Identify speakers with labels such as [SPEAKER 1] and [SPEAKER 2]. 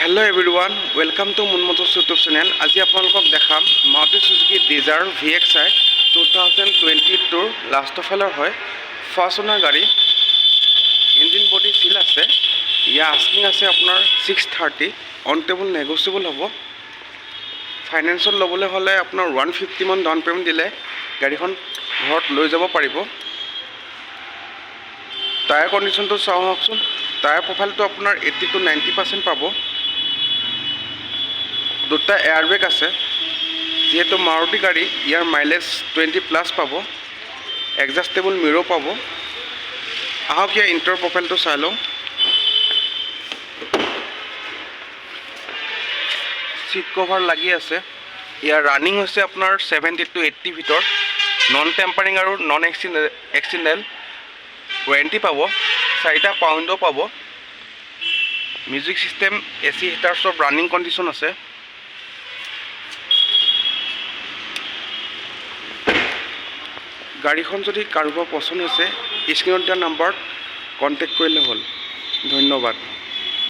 [SPEAKER 1] Hello' everyone, welcome to Moon Motors YouTube channel. আজি আপোনালোকক দেখাম মাৰুতি চুজুকি ডিজাৰ VXi 2022ৰ লাষ্ট ফালৰ হয়। ফাৰ্ষ্ট অনাৰ গাড়ী, ইঞ্জিন বডি চিল আছে। ইয়াৰ আস্কিং আছে আপোনাৰ 630, অন টেবল নেগচিয়েবল হ'ব। ফাইনেন্সত ল'বলৈ হ'লে আপোনাৰ 150 মান ডাউন পে'মেণ্ট দিলে গাড়ীখন ঘৰত লৈ যাব পাৰিব। টায়াৰ কণ্ডিশ্যনটো চাওঁ আহকচোন। টায়াৰ প্ৰফাইলটো আপোনাৰ 80 to 90% পাব। দুটা এয়াৰবেগ আছে। যিহেতু মাৰুতি গাড়ী, ইয়াৰ মাইলেজ 20+ পাব। এডজাষ্টেবল মিৰ' পাব। আহক ইয়াৰ ইণ্টাৰ প্ৰফাইলটো চাই লওঁ। চিট কভাৰ লাগি আছে। ইয়াৰ ৰানিং হৈছে আপোনাৰ 70 to 80 ভিতৰত। নন টেম্পাৰিং আৰু নন এক্সিডেণ্টেল ৱাৰেণ্টি পাব। 4টা পাউণ্ডো পাব। মিউজিক চিষ্টেম, AC হিটাৰ চব ৰানিং কণ্ডিশ্যন আছে। গাড়ীখন যদি কাৰোবাৰ পচন্দ হৈছে, স্ক্ৰীনত দিয়া নাম্বাৰত কণ্টেক্ট কৰিলে হ'ল। ধন্যবাদ।